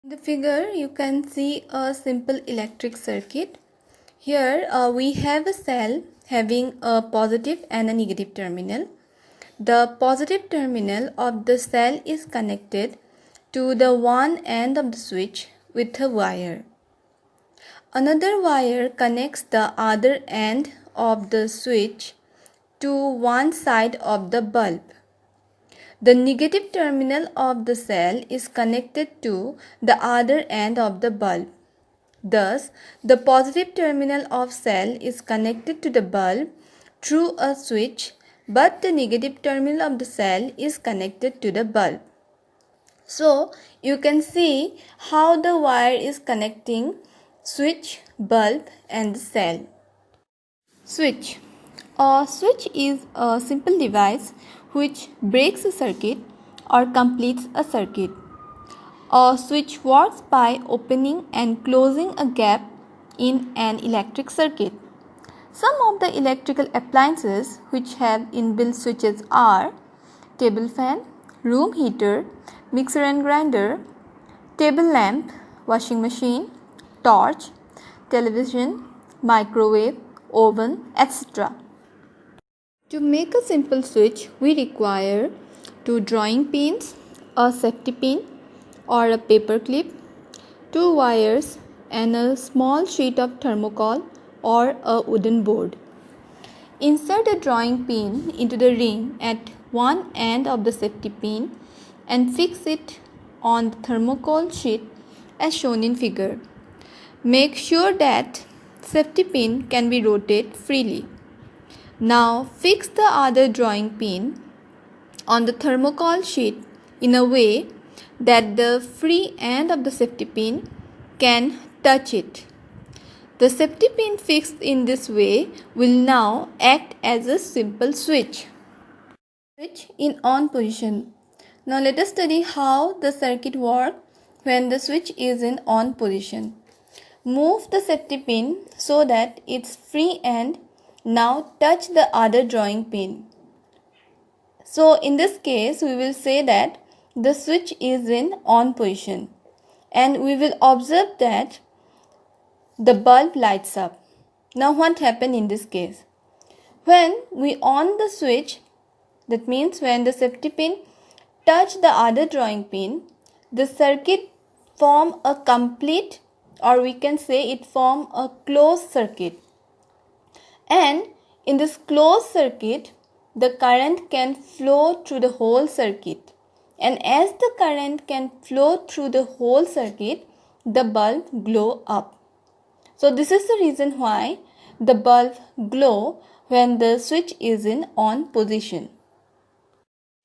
In the figure, you can see a simple electric circuit. Here we have a cell having a positive and a negative terminal. The positive terminal of the cell is connected to the one end of the switch with a wire. Another wire connects the other end of the switch to one side of the bulb. The negative terminal of the cell is connected to the other end of the bulb. Thus, the positive terminal of cell is connected to the bulb through a switch, but the negative terminal of the cell is connected to the bulb. So, you can see how the wire is connecting switch, bulb and the cell. Switch. A switch is a simple device which breaks a circuit or completes a circuit. A switch works by opening and closing a gap in an electric circuit. Some of the electrical appliances which have inbuilt switches are table fan, room heater, mixer and grinder, table lamp, washing machine, torch, television, microwave, oven, etc. To make a simple switch, we require two drawing pins, a safety pin or a paper clip, two wires and a small sheet of thermocol or a wooden board. Insert a drawing pin into the ring at one end of the safety pin and fix it on the thermocol sheet as shown in figure. Make sure that safety pin can be rotated freely. Now fix the other drawing pin on the thermocol sheet in a way that the free end of the safety pin can touch it. The safety pin fixed in this way will now act as a simple switch. Switch in on position. Now let us study how the circuit works when the switch is in on position. Move the safety pin so that its free end now touch the other drawing pin. So in this case we will say that the switch is in on position and we will observe that the bulb lights up. Now what happened in this case? When we on the switch, that means when the safety pin touch the other drawing pin, the circuit form a complete, or we can say it form a closed circuit. And in this closed circuit, the current can flow through the whole circuit. And as the current can flow through the whole circuit, the bulb glow up. So this is the reason why the bulb glow when the switch is in on position.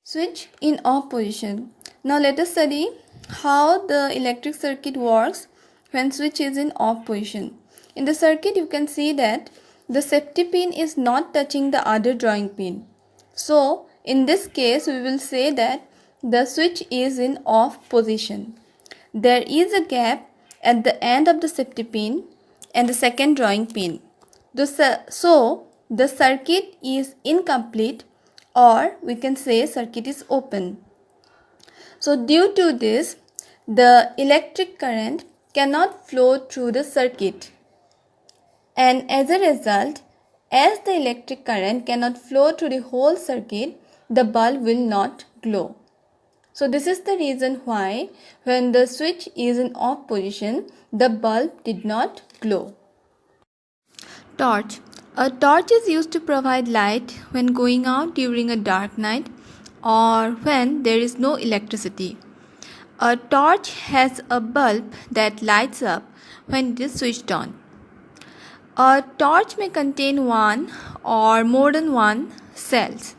Switch in off position. Now let us study how the electric circuit works when switch is in off position. In the circuit you can see that the safety pin is not touching the other drawing pin. So in this case we will say that the switch is in off position. There is a gap at the end of the safety pin and the second drawing pin. So the circuit is incomplete, or we can say circuit is open. So due to this, the electric current cannot flow through the circuit. And as a result, as the electric current cannot flow through the whole circuit, the bulb will not glow. So this is the reason why when the switch is in off position, the bulb did not glow. Torch. A torch is used to provide light when going out during a dark night or when there is no electricity. A torch has a bulb that lights up when it is switched on. A torch may contain one or more than one cells.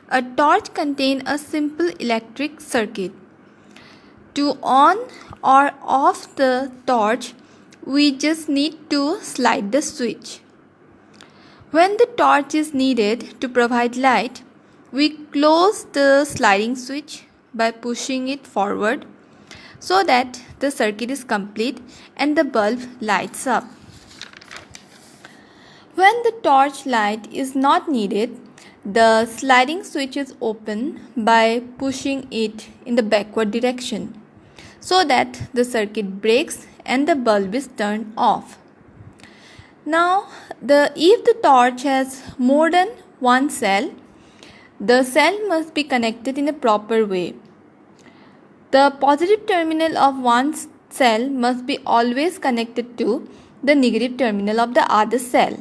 A torch contains a simple electric circuit. To on or off the torch, we just need to slide the switch. When the torch is needed to provide light, we close the sliding switch by pushing it forward so that the circuit is complete and the bulb lights up. When the torch light is not needed, the sliding switch is open by pushing it in the backward direction. so that the circuit breaks and the bulb is turned off. Now, if the torch has more than one cell, the cell must be connected in a proper way. The positive terminal of one cell must be always connected to the negative terminal of the other cell.